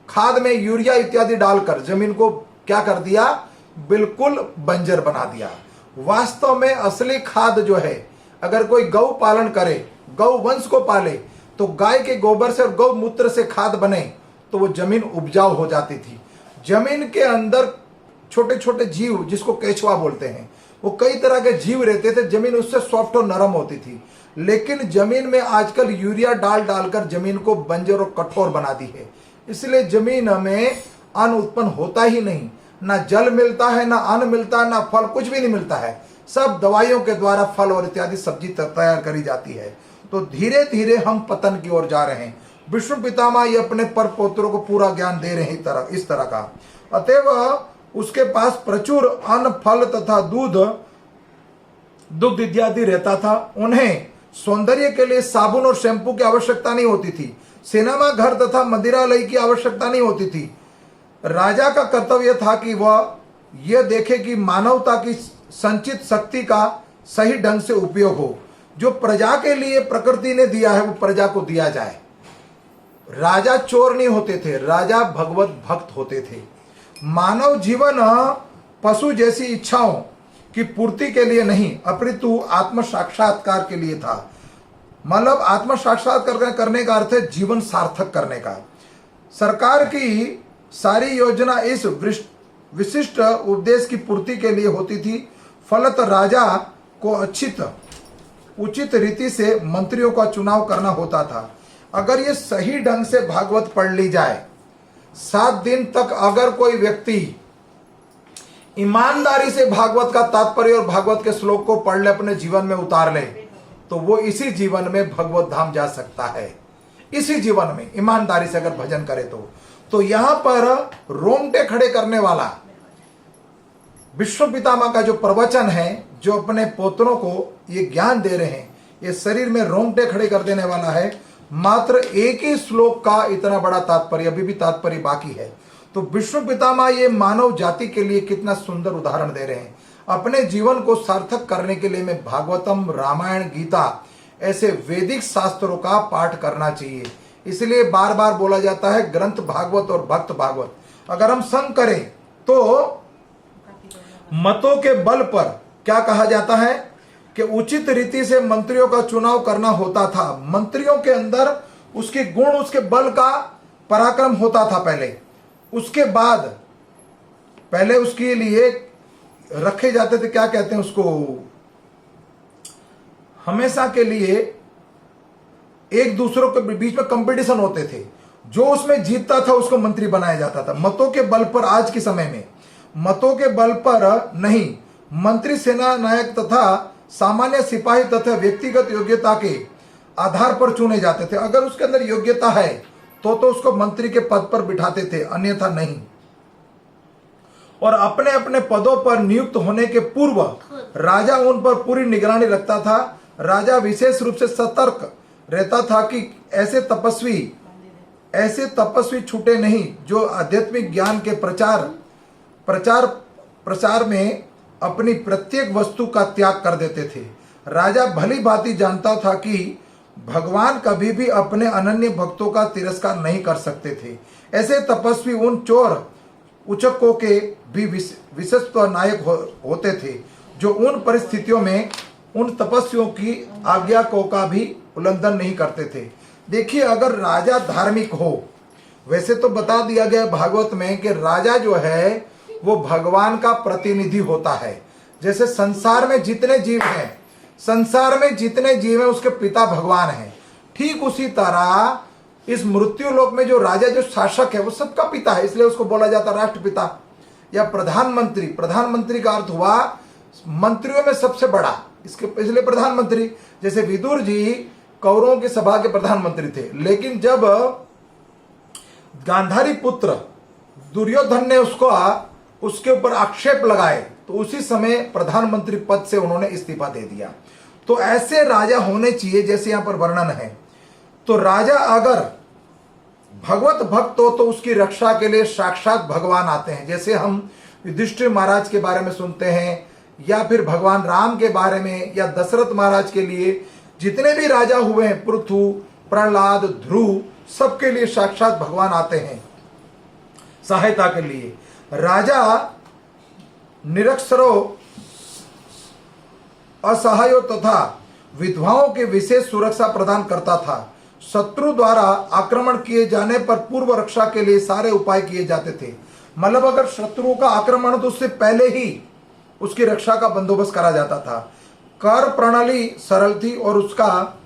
Speaker 1: खाद में यूरिया इत्यादि डालकर जमीन को क्या कर दिया? बिल्कुल बंजर बना दिया। वास्तव में असली खाद जो है, अगर कोई गौ पालन करे, गौ वंश को पाले, तो गाय के गोबर से और गौमूत्र से खाद बने तो वो जमीन उपजाऊ हो जाती थी। जमीन के अंदर छोटे छोटे जीव, जिसको केचुआ बोलते हैं, वो कई तरह के जीव रहते थे। जमीन उससे सॉफ्ट और नरम होती थी। लेकिन जमीन में आजकल यूरिया डालकर जमीन को बंजर और कठोर बना दी है। इसलिए जमीन में अन्न उत्पन्न होता ही नहीं, ना जल मिलता है, ना अन्न मिलता है, ना फल, कुछ भी नहीं मिलता है। सब दवाइयों के द्वारा फल और इत्यादि सब्जी तैयार करी जाती है। तो धीरे धीरे हम पतन की ओर जा रहे हैं। विष्णु पितामह ये अपने पर पौत्रों को पूरा ज्ञान दे रहे हैं इस तरह का। अतएव उसके पास प्रचुर अन्न, फल तथा दुग्ध इत्यादि रहता था। उन्हें सौंदर्य के लिए साबुन और शैंपू की आवश्यकता नहीं होती थी। सिनेमा घर तथा मदिरालय की आवश्यकता नहीं होती थी। राजा का कर्तव्य था कि वह यह देखे कि मानवता की संचित शक्ति का सही ढंग से उपयोग हो। जो प्रजा के लिए प्रकृति ने दिया है वो प्रजा को दिया जाए। राजा चोर नहीं होते थे, राजा भगवत भक्त होते थे। मानव जीवन पशु जैसी इच्छाओं की पूर्ति के लिए नहीं, अपितु आत्म साक्षात्कार के लिए था। मतलब आत्म साक्षात्कार करने का अर्थ है जीवन सार्थक करने का। सरकार की सारी योजना इस विशिष्ट उपदेश की पूर्ति के लिए होती थी। फलत राजा को उचित रीति से मंत्रियों का चुनाव करना होता था। अगर ये सही ढंग से भागवत पढ़ ली जाए, 7 दिन तक अगर कोई व्यक्ति ईमानदारी से भागवत का तात्पर्य और भागवत के श्लोक को पढ़ ले, अपने जीवन में उतार ले, तो वो इसी जीवन में भगवत धाम जा सकता है। इसी जीवन में ईमानदारी से अगर भजन करे तो यहां पर रोंगटे खड़े करने वाला विश्व पितामह का जो प्रवचन है, जो अपने पोत्रों को ये ज्ञान दे रहे हैं, ये शरीर में रोंगटे खड़े कर देने वाला है। मात्र एक ही श्लोक का इतना बड़ा तात्पर्य, अभी भी तात्पर्य बाकी है। तो विश्व पितामह ये मानव जाति के लिए कितना सुंदर उदाहरण दे रहे हैं। अपने जीवन को सार्थक करने के लिए में भागवतम, रामायण, गीता ऐसे वैदिक शास्त्रों का पाठ करना चाहिए। इसलिए बार बार बोला जाता है ग्रंथ भागवत और भक्त भागवत। अगर हम संग करें तो मतों के बल पर क्या कहा जाता है कि उचित रीति से मंत्रियों का चुनाव करना होता था। मंत्रियों के अंदर उसके गुण, उसके बल का पराक्रम होता था पहले। उसके बाद पहले उसके लिए रखे जाते थे, क्या कहते हैं उसको, हमेशा के लिए एक दूसरों के बीच में कंपटीशन होते थे। जो उसमें जीतता था उसको मंत्री बनाया जाता था। मतों के बल पर, आज के समय में मतों के बल पर नहीं, मंत्री सेना नायक तथा सामान्य सिपाही तथा व्यक्तिगत योग्यता के आधार पर चुने जाते थे। अगर उसके अंदर योग्यता है तो उसको मंत्री के पद पर बिठाते थे, अन्यथा नहीं। और अपने अपने पदों पर नियुक्त होने के पूर्व राजा उन पर पूरी निगरानी रखता था। राजा विशेष रूप से सतर्क रहता था कि ऐसे तपस्वी छूटे नहीं जो आध्यात्मिक ज्ञान के प्रचार में अपनी प्रत्येक वस्तु का त्याग कर देते थे। राजा भली भांति जानता था कि भगवान कभी भी अपने अनन्य भक्तों का तिरस्कार नहीं कर सकते थे। ऐसे तपस्वी उन चोर उचकों के भी विशेषत्व नायक होते थे जो उन परिस्थितियों में उन तपस्वियों की आज्ञा को का भी उल्लंघन नहीं करते थे। देखिए, अगर राजा धार्मिक हो, वैसे तो बता दिया गया भागवत में कि राजा जो है वो भगवान का प्रतिनिधि होता है। जैसे संसार में जितने जीव हैं, उसके पिता भगवान हैं। ठीक उसी तरह इस मृत्यु लोक में जो राजा, जो शासक है, वो सबका पिता है। इसलिए उसको बोला जाता राष्ट्रपिता या प्रधानमंत्री। प्रधानमंत्री का अर्थ हुआ मंत्रियों में सबसे बड़ा, इसलिए प्रधानमंत्री। जैसे विदुर जी कौरवों की सभा के प्रधानमंत्री थे, लेकिन जब गांधारी पुत्र दुर्योधन ने उसके ऊपर आक्षेप लगाए तो उसी समय प्रधानमंत्री पद से उन्होंने इस्तीफा दे दिया। तो ऐसे राजा होने चाहिए जैसे यहां पर वर्णन है। तो राजा अगर भगवत भक्त हो तो उसकी रक्षा के लिए साक्षात भगवान आते हैं। जैसे हम युधिष्ठिर महाराज के बारे में सुनते हैं, या फिर भगवान राम के बारे में, या दशरथ महाराज के लिए जितने भी राजा हुए हैं, पृथु, प्रहलाद, ध्रुव, सबके लिए साक्षात भगवान आते हैं सहायता के लिए। राजा निरक्षरों, असहायों तथा विधवाओं के विशेष सुरक्षा प्रदान करता था। शत्रु द्वारा आक्रमण किए जाने पर पूर्व रक्षा के लिए सारे उपाय किए जाते थे। मतलब अगर शत्रुओं का आक्रमण तो उससे पहले ही उसकी रक्षा का बंदोबस्त करा जाता था। कर प्रणाली सरल थी और उसका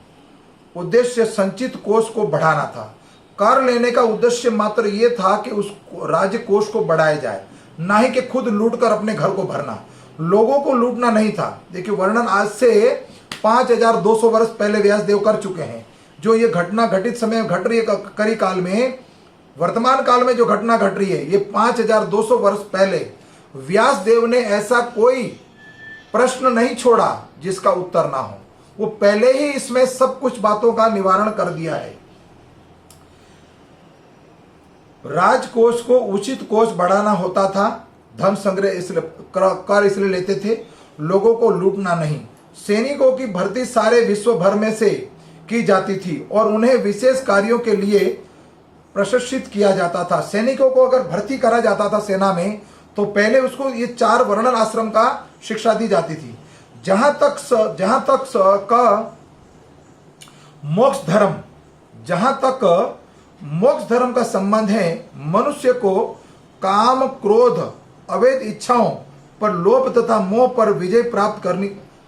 Speaker 1: उद्देश्य संचित कोष को बढ़ाना था। कर लेने का उद्देश्य मात्र यह था कि उस राज्य कोष को बढ़ाया जाए, ना ही कि खुद लूटकर अपने घर को भरना। लोगों को लूटना नहीं था। देखिए, वर्णन आज से 5200 वर्ष पहले व्यासदेव कर चुके हैं। जो ये घटना घटित समय घट रही है करी काल में, वर्तमान काल में जो घटना घट रही है, ये 5200 वर्ष पहले व्यासदेव ने ऐसा कोई प्रश्न नहीं छोड़ा जिसका उत्तर ना हो। वो पहले ही इसमें सब कुछ बातों का निवारण कर दिया है। राजकोष को उचित कोष बढ़ाना होता था। धन संग्रह इसलिए कर इसलिए लेते थे, लोगों को लूटना नहीं। सैनिकों की भर्ती सारे विश्व भर में से की जाती थी और उन्हें विशेष कार्यों के लिए प्रशिक्षित किया जाता था। सैनिकों को अगर भर्ती करा जाता था सेना में, तो पहले उसको ये 4 वर्णन आश्रम का शिक्षा दी जाती थी। जहां तक मोक्ष धर्म का संबंध है, मनुष्य को काम, क्रोध, अवैध इच्छाओं पर लोभ तथा मोह पर विजय प्राप्त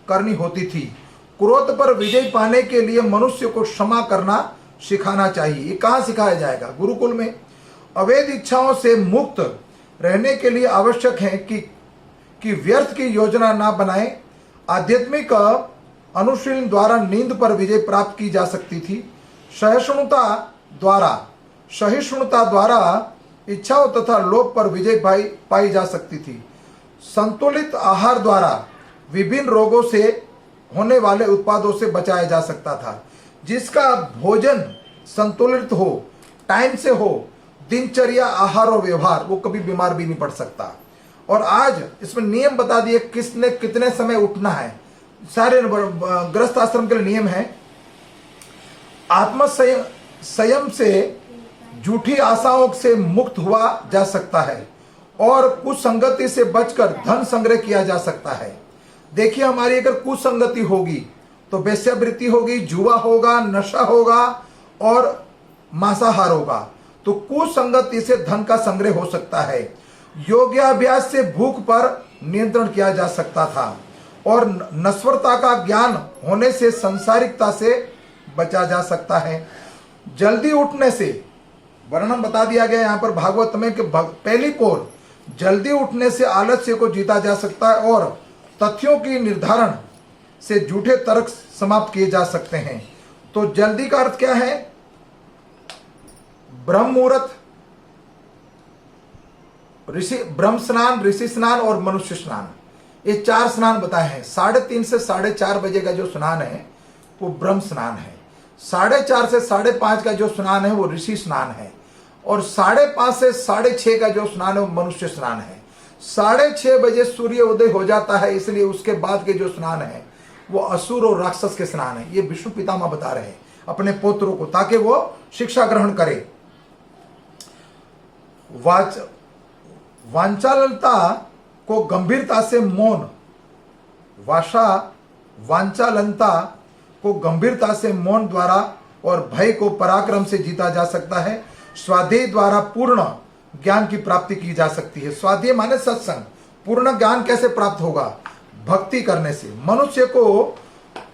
Speaker 1: करनी होती थी। क्रोध पर विजय पाने के लिए मनुष्य को क्षमा करना सिखाना चाहिए। ये कहाँ सिखाया जाएगा? गुरुकुल में। अवैध इच्छाओं से मुक्त रहने के लिए आवश्यक है कि व्यर्थ की योजना ना बनाए। आध्यात्मिक अनुशीलन द्वारा नींद पर विजय प्राप्त की जा सकती थी। सहिष्णुता द्वारा इच्छाओं तथा लोभ पर विजय पाई जा सकती थी। संतुलित आहार द्वारा विभिन्न रोगों से होने वाले उत्पादों से बचाया जा सकता था। जिसका भोजन संतुलित हो, टाइम से हो, दिनचर्या, आहार और व्यवहार, वो कभी बीमार भी नहीं पड़ सकता। और आज इसमें नियम बता दिए किसने कितने समय उठना है। सारे गृहस्थ आश्रम के लिए नियम है। आत्म संयम से झूठी आशाओं से मुक्त हुआ जा सकता है और कुसंगति से बचकर धन संग्रह किया जा सकता है। देखिए, हमारी अगर कुसंगति होगी तो वेश्यावृत्ति होगी, जुआ होगा, नशा होगा और मांसाहार होगा। तो कुसंगति से धन का संग्रह हो सकता है। योगाभ्यास से भूख पर नियंत्रण किया जा सकता था और नश्वरता का ज्ञान होने से सांसारिकता से बचा जा सकता है। जल्दी उठने से वर्णन बता दिया गया यहाँ पर भागवत में कि पहली पोर जल्दी उठने से आलस्य को जीता जा सकता है और तथ्यों की निर्धारण से झूठे तर्क समाप्त किए जा सकते हैं। तो जल्दी का अर्थ क्या है? ब्रह्म मुहूर्त, ब्रह्म स्नान, ऋषि स्नान और मनुष्य स्नान, ये 4 स्नान बताए हैं। 3:30 से 4:30 बजे का जो स्नान है वो ब्रह्म स्नान है। 4:30 से 5:30 का जो स्नान है वो ऋषि स्नान है और 5:30 से 6:30 का जो स्नान है वो मनुष्य स्नान है। 6:30 बजे सूर्य उदय हो जाता है, इसलिए उसके बाद के जो स्नान है वो असुर और राक्षस के स्नान है। ये विष्णु पितामह बता रहे हैं अपने पुत्रों को, ताकि वो शिक्षा ग्रहण करे। वांछालता को गंभीरता से मौन, वांछालता को गंभीरता से मौन द्वारा और भय को पराक्रम से जीता जा सकता है। स्वाध्याय द्वारा पूर्ण ज्ञान की प्राप्ति की जा सकती है। स्वाध्याय माने सत्संग। पूर्ण ज्ञान कैसे प्राप्त होगा? भक्ति करने से। मनुष्य को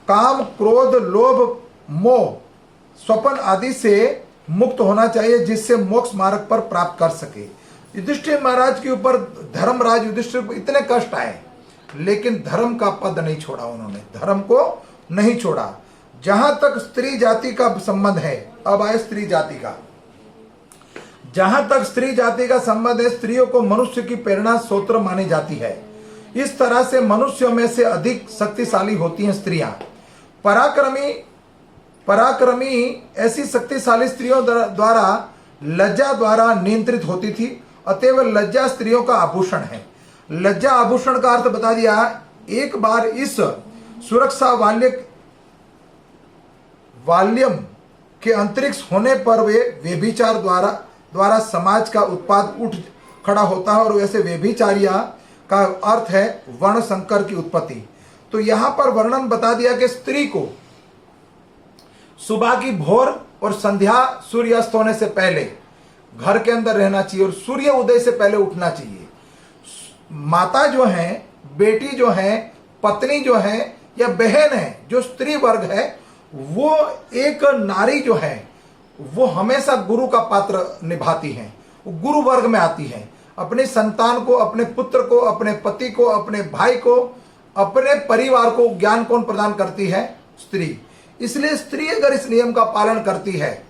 Speaker 1: काम, क्रोध, लोभ, मोह, स्वप्न आदि से मुक्त होना चाहिए, जिससे मोक्ष मार्ग पर प्राप्त कर सके। युधिष्ठिर महाराज के ऊपर धर्मराज युधिष्ठिर को इतने कष्ट आए, लेकिन धर्म का पद नहीं छोड़ा उन्होंने, धर्म को नहीं छोड़ा। जहां तक स्त्री जाति का संबंध है, अब आए स्त्री जाति का। जहां तक स्त्री जाति का संबंध है, स्त्रियों को मनुष्य की प्रेरणा स्रोत मानी जाती है। इस तरह से मनुष्यों में से अधिक शक्तिशाली होती हैं स्त्रियां। पराक्रमी ऐसी शक्तिशाली स्त्रियों द्वारा लज्जा द्वारा नियंत्रित होती थी। अतएव लज्जा स्त्रियों का आभूषण है। लज्जा आभूषण का अर्थ बता दिया। एक बार इस सुरक्षा वाल्यम के अंतरिक्ष होने पर वे व्यभिचार द्वारा समाज का उत्पाद उठ खड़ा होता है, और वैसे व्यभिचारिया का अर्थ है वर्ण संकर की उत्पत्ति। तो यहां पर वर्णन बता दिया कि स्त्री को सुबह की भोर और संध्या सूर्यास्त होने से पहले घर के अंदर रहना चाहिए और सूर्य उदय से पहले उठना चाहिए। माता जो है, बेटी जो है, पत्नी जो है या बहन है, जो स्त्री वर्ग है, वो एक नारी जो है वो हमेशा गुरु का पात्र निभाती है, वो गुरु वर्ग में आती है। अपने संतान को, अपने पुत्र को, अपने पति को, अपने भाई को, अपने परिवार को ज्ञान कौन प्रदान करती है? स्त्री। इसलिए स्त्री अगर इस नियम का पालन करती है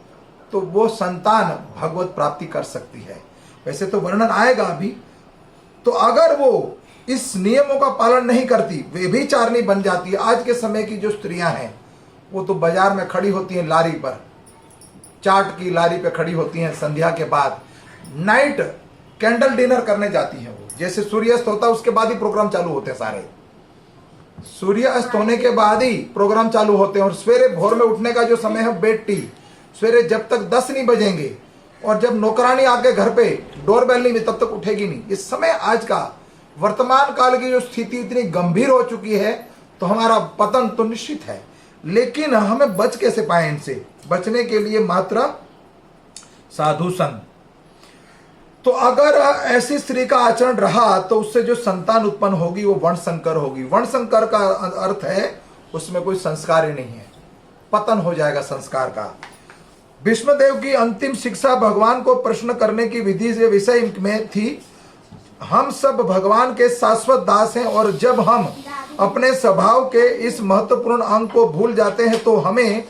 Speaker 1: तो वो संतान भगवत प्राप्ति कर सकती है। वैसे तो वर्णन आएगा अभी। तो अगर वो इस नियमों का पालन नहीं करती, व्यभिचारिणी बन जाती है। आज के समय की जो स्त्रियां हैं वो तो बाजार में खड़ी होती हैं, लारी पर, चाट की लारी पे खड़ी होती हैं। संध्या के बाद नाइट कैंडल डिनर करने जाती हैं। वो जैसे सूर्यास्त होता है उसके बाद ही प्रोग्राम चालू होते हैं। सारे सूर्यास्त होने के बाद ही प्रोग्राम चालू होते हैं। और सवेरे भोर में उठने का जो समय है, बेड टी, सवेरे जब तक 10 नहीं बजेंगे और जब नौकरानी आके घर पे डोरबेल नहीं तब तक उठेगी नहीं। इस समय आज का वर्तमान काल की जो स्थिति इतनी गंभीर हो चुकी है, तो हमारा पतन तो निश्चित है। लेकिन हमें बच कैसे पाए? इनसे बचने के लिए मात्र साधु संग। तो अगर ऐसी स्त्री का आचरण रहा तो उससे जो संतान उत्पन्न होगी वो वर्ण संकर होगी। वर्ण संकर का अर्थ है उसमें कोई संस्कार ही नहीं है, पतन हो जाएगा संस्कार का। भीष्मदेव की अंतिम शिक्षा भगवान को प्रश्न करने की विधि से विषय में थी। हम सब भगवान के शाश्वत दास हैं और जब हम अपने स्वभाव के इस महत्वपूर्ण अंग को भूल जाते हैं तो हमें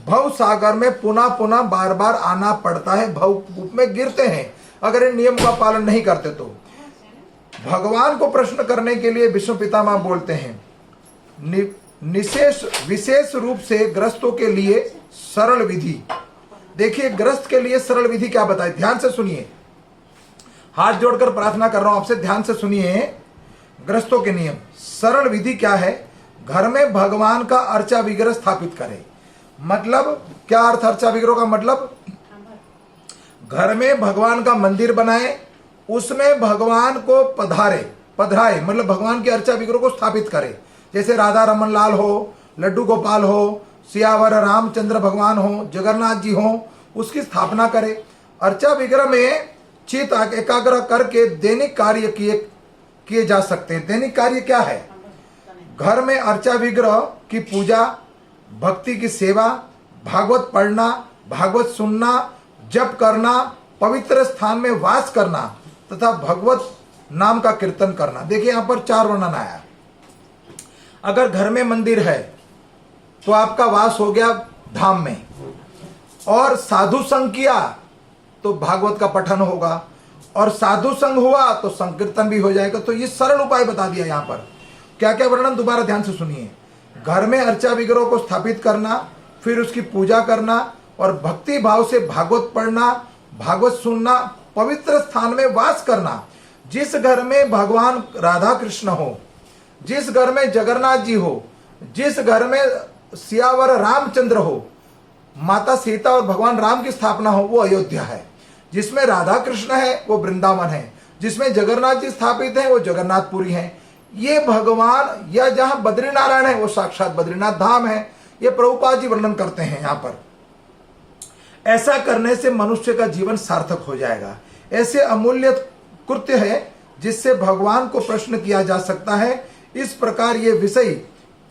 Speaker 1: भव सागर में पुनः पुनः बार बार आना पड़ता है, भव कूप में गिरते हैं अगर इन नियम का पालन नहीं करते तो। भगवान को प्रश्न करने के लिए भीष्म पितामह बोलते हैं विशेष रूप से ग्रस्तों के लिए सरल विधि। देखिए ग्रस्त के लिए सरल विधि क्या बताए, ध्यान से सुनिए, हाथ जोड़कर प्रार्थना कर रहा हूं आपसे, ध्यान से सुनिए। ग्रस्तों के नियम, सरल विधि क्या है, घर में भगवान का अर्चा विग्रह स्थापित करें। मतलब क्या अर्थ अर्चा विग्रह का मतलब, घर में भगवान का मंदिर बनाए, उसमें भगवान को पधराए, मतलब भगवान के अर्चा विग्रह को स्थापित करे। जैसे राधा रमन लाल हो, लड्डू गोपाल हो, सियावर रामचंद्र भगवान हो, जगन्नाथ जी हो, उसकी स्थापना करे। अर्चा विग्रह में चित एकाग्र करके दैनिक कार्य किए जा सकते हैं। दैनिक कार्य क्या है, घर में अर्चा विग्रह की पूजा, भक्ति की सेवा, भागवत पढ़ना, भागवत सुनना, जप करना, पवित्र स्थान में वास करना तथा भगवत नाम का कीर्तन करना। देखिए यहां पर 4 वर्णन आया। अगर घर में मंदिर है तो आपका वास हो गया धाम में, और साधु संग किया तो भागवत का पठन होगा, और साधु संग हुआ तो संकीर्तन भी हो जाएगा। तो ये सरल उपाय बता दिया यहां पर। क्या क्या वर्णन, दोबारा ध्यान से सुनिए। घर में अर्चा विग्रह को स्थापित करना, फिर उसकी पूजा करना और भक्ति भाव से भागवत पढ़ना, भागवत सुनना, पवित्र स्थान में वास करना। जिस घर में भगवान राधा कृष्ण हो, जिस घर में जगन्नाथ जी हो, जिस घर में सियावर रामचंद्र हो, माता सीता और भगवान राम की स्थापना हो, वो अयोध्या है। जिसमें राधा कृष्ण है वो वृंदावन है, जिसमें जगन्नाथ जी स्थापित हैं वो जगन्नाथपुरी हैं। ये भगवान, या जहां बद्रीनारायण है वो साक्षात बद्रीनाथ धाम है। ये प्रभुपाद जी वर्णन करते हैं यहां पर। ऐसा करने से मनुष्य का जीवन सार्थक हो जाएगा। ऐसे अमूल्य कृत्य है जिससे भगवान को प्रश्न किया जा सकता है। इस प्रकार ये विषय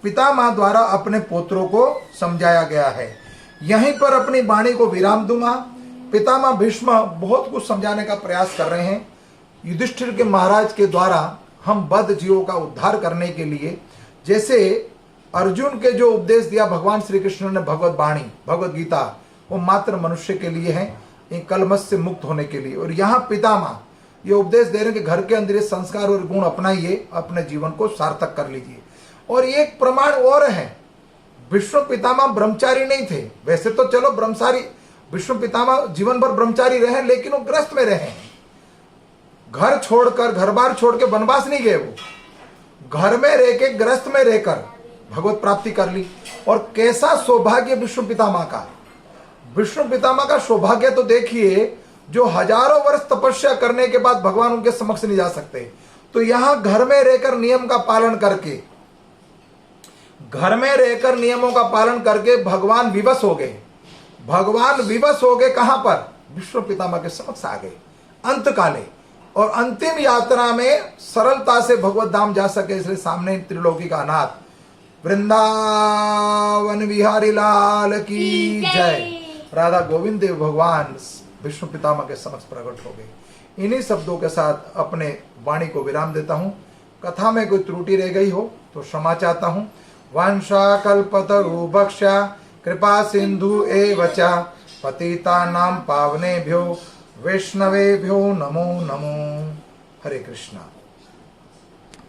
Speaker 1: पितामह द्वारा अपने पुत्रों को समझाया गया है। यहीं पर अपनी वाणी को विराम दूंगा। पितामह भीष्म बहुत कुछ समझाने का प्रयास कर रहे हैं। युधिष्ठिर के महाराज के द्वारा हम बद्ध जीवों का उद्धार करने के लिए, जैसे अर्जुन के जो उपदेश दिया भगवान श्री कृष्ण ने, भगवत वाणी, भगवत गीता, वो मात्र मनुष्य के लिए है, कलमश से मुक्त होने के लिए। और यहाँ पितामह ये उपदेश दे रहे हैं कि घर के अंदर ये संस्कार और गुण अपनाइए, अपने जीवन को सार्थक कर लीजिए। और एक प्रमाण और है, भीष्म पितामह ब्रह्मचारी नहीं थे। वैसे तो चलो ब्रह्मचारी, भीष्म पितामह जीवन भर ब्रह्मचारी रहे, लेकिन वो ग्रस्त में रहे। घर छोड़कर, घर बार छोड़ के वनवास नहीं गए, वो घर में रह के, ग्रस्त में रहकर भगवत प्राप्ति कर ली। और कैसा सौभाग्य विष्णु पितामह का, विष्णु पितामह का सौभाग्य तो देखिए, जो हजारों वर्ष तपस्या करने के बाद भगवान उनके समक्ष नहीं जा सकते। तो यहां घर में रहकर नियम का पालन करके, घर में रहकर नियमों का पालन करके भगवान विवश हो गए। भगवान विवश हो गए कहां पर, विष्णु पितामह के समक्ष आ गए अंत काले। और अंतिम यात्रा में सरलता से भगवत धाम जा सके, इसलिए सामने त्रिलोकी का नाथ वृंदावन बिहारी लाल की जय। राधा गोविंद देव भगवान विष्णु पितामह के समक्ष प्रकट हो गए। इन्हीं शब्दों के साथ अपने वाणी को विराम देता हूं। कथा में कोई त्रुटि रह गई हो तो क्षमा चाहता हूं। वंशा कल्पतरुभक्षा कृपा सिंधु एव च पतितानां पावनेभ्यो वैष्णवेभ्यो नमो नमो। हरे कृष्णा।